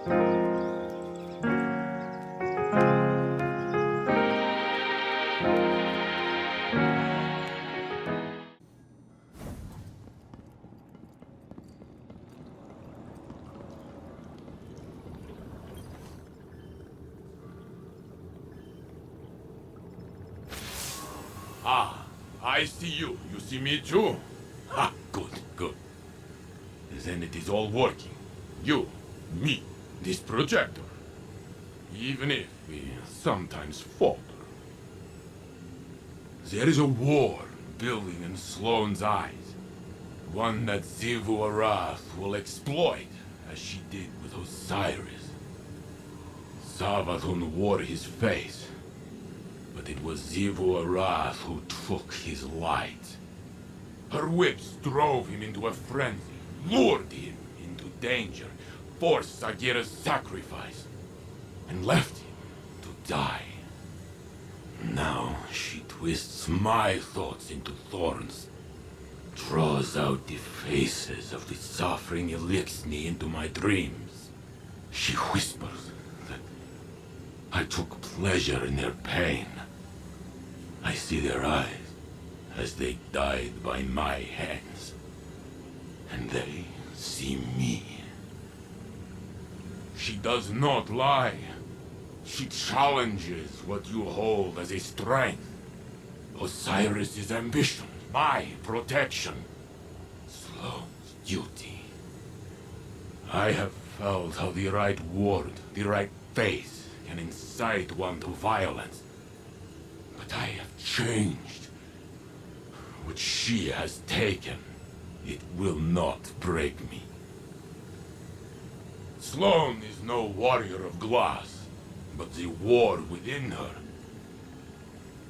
Ah, I see you. You see me too? Ha, good, good. Then it is all working. You, me, this projector. Even if we sometimes falter. There is a war building in Sloane's eyes. One that Xivu Arath will exploit, as she did with Osiris. Savathun wore his face, but it was Xivu Arath who took his light. Her whips drove him into a frenzy, lured him into danger, forced Sagira's sacrifice, and left him to die. Now she twists my thoughts into thorns, draws out the faces of the suffering Elixni into my dreams. She whispers that I took pleasure in their pain. I see their eyes as they died by my hands, and they see me. She does not lie. She challenges what you hold as a strength. Osiris's ambition, my protection, Sloane's duty. I have felt how the right word, the right face, can incite one to violence. But I have changed. What she has taken, it will not break me. Sloane is no warrior of glass, but the war within her.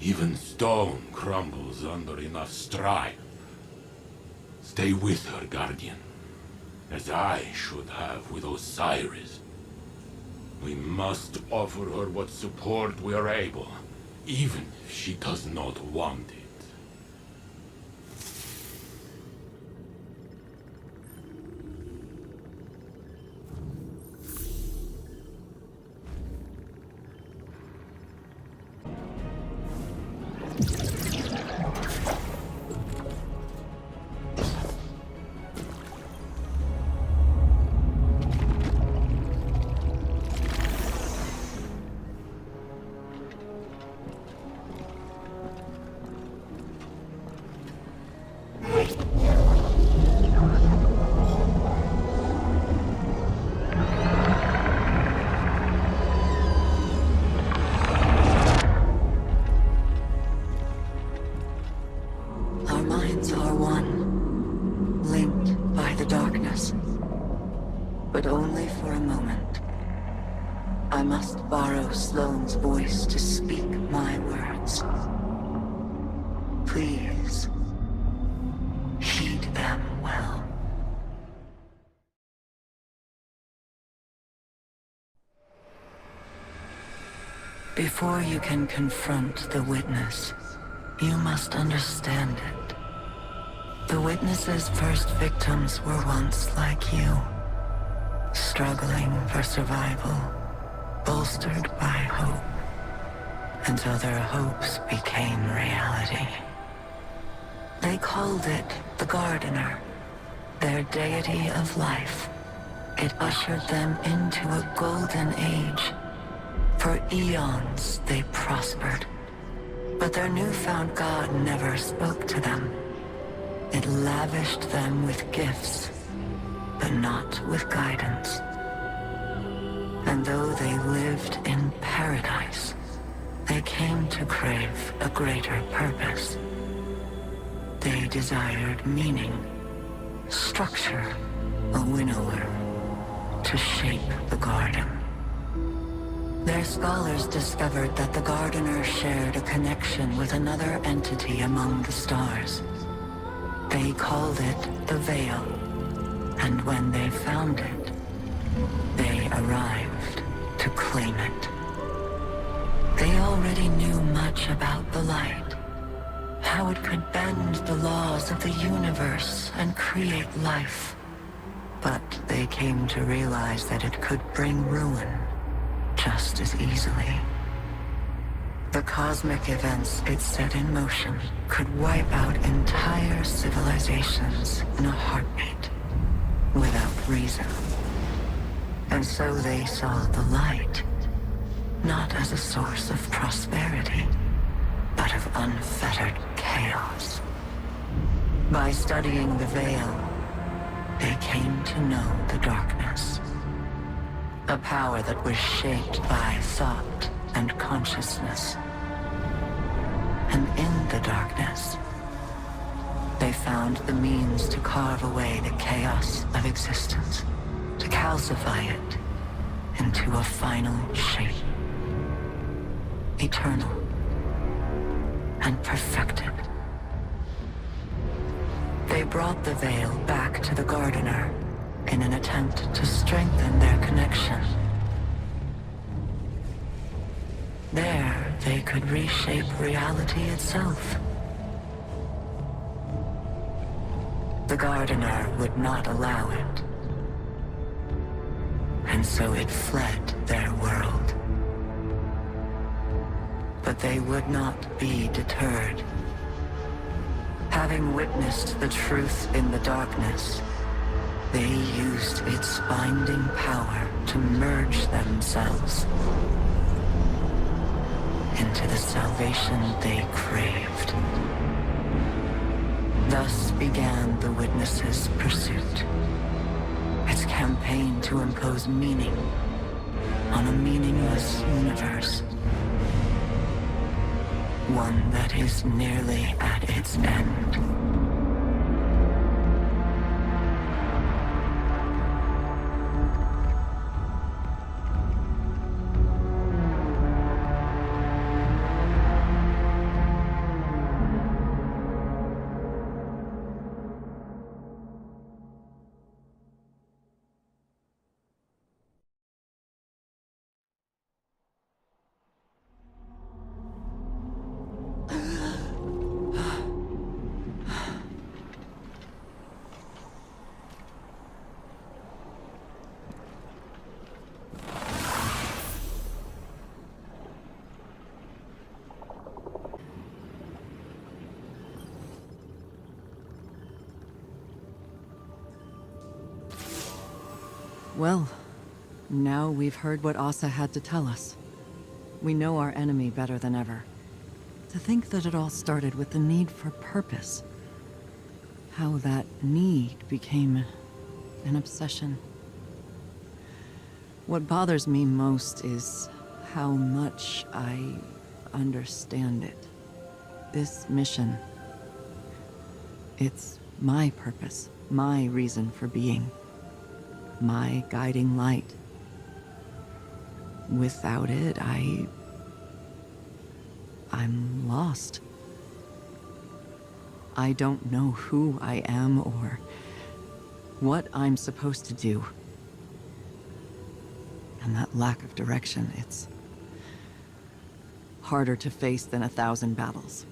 Even stone crumbles under enough strife. Stay with her, Guardian, as I should have with Osiris. We must offer her what support we are able, even if she does not want it. Our minds are one, linked by the darkness. But only for a moment. I must borrow Sloane's voice to speak my words. Please, heed them well. Before you can confront the witness, you must understand it. The witness's first victims were once like you, struggling for survival, bolstered by hope, until their hopes became reality. They called it the Gardener, their deity of life. It ushered them into a golden age. For eons they prospered. But their newfound god never spoke to them. It lavished them with gifts, but not with guidance. And though they lived in paradise, they came to crave a greater purpose. They desired meaning, structure, a winnower, to shape the garden. Their scholars discovered that the Gardener shared a connection with another entity among the stars. They called it the Veil, and when they found it, they arrived to claim it. They already knew much about the light, how it could bend the laws of the universe and create life. But they came to realize that it could bring ruin just as easily. The cosmic events it set in motion could wipe out entire civilizations in a heartbeat, without reason. And so they saw the light, not as a source of prosperity, but of unfettered chaos. By studying the Veil, they came to know the darkness. A power that was shaped by thought and consciousness. And in the darkness, they found the means to carve away the chaos of existence, to calcify it into a final shape. Eternal and perfected. They brought the Veil back to the Gardener in an attempt to strengthen their connection. There, they could reshape reality itself. The Gardener would not allow it. And so it fled their world. But they would not be deterred. Having witnessed the truth in the darkness, they used its binding power to merge themselves into the salvation they craved. Thus began the Witness's pursuit. Its campaign to impose meaning on a meaningless universe. One that is nearly at its end. Well, now we've heard what Asa had to tell us. We know our enemy better than ever. To think that it all started with the need for purpose. How that need became an obsession. What bothers me most is how much I understand it. This mission. It's my purpose, my reason for being. My guiding light. Without it, I'm lost. I don't know who I am or what I'm supposed to do. And that lack of direction, it's harder to face than 1,000 battles.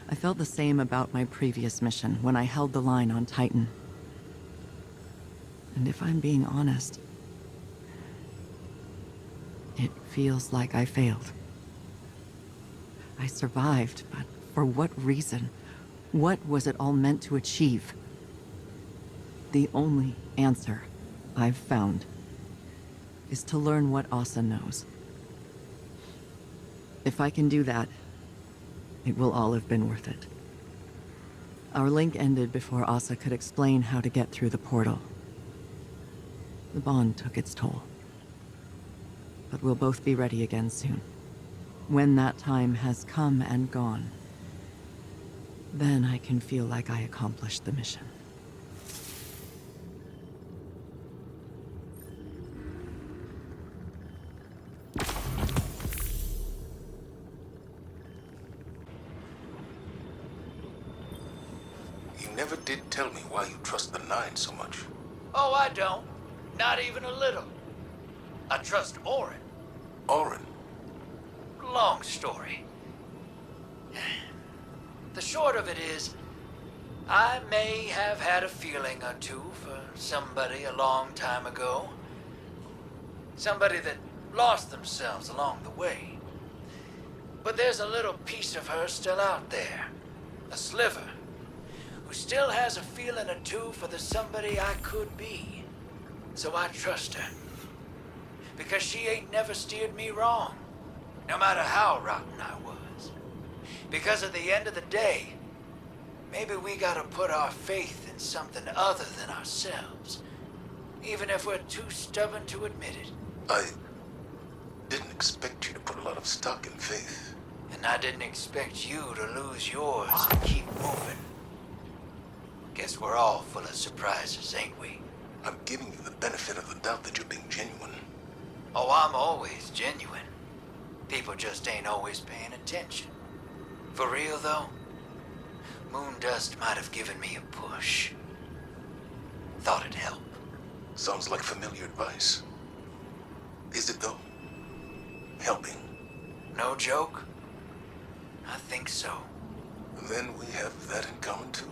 I felt the same about my previous mission when I held the line on Titan. And if I'm being honest, it feels like I failed. I survived, but for what reason? What was it all meant to achieve? The only answer I've found is to learn what Asa knows. If I can do that, it will all have been worth it. Our link ended before Asa could explain how to get through the portal. The bond took its toll. But we'll both be ready again soon. When that time has come and gone, then I can feel like I accomplished the mission. You never did tell me why you trust the Nine so much. Oh, I don't. Not even a little. I trust Orin. Orin? Long story. The short of it is, I may have had a feeling or two for somebody a long time ago. Somebody that lost themselves along the way. But there's a little piece of her still out there. A sliver. Who still has a feeling or two for the somebody I could be. So I trust her. Because she ain't never steered me wrong. No matter how rotten I was. Because at the end of the day, maybe we gotta put our faith in something other than ourselves. Even if we're too stubborn to admit it. I didn't expect you to put a lot of stock in faith. And I didn't expect you to lose yours and keep moving. Guess we're all full of surprises, ain't we? I'm giving you the benefit of the doubt that you're being genuine. Oh, I'm always genuine. People just ain't always paying attention. For real, though, Moondust might have given me a push. Thought it'd help. Sounds like familiar advice. Is it though? Helping? No joke? I think so. Then we have that in common too.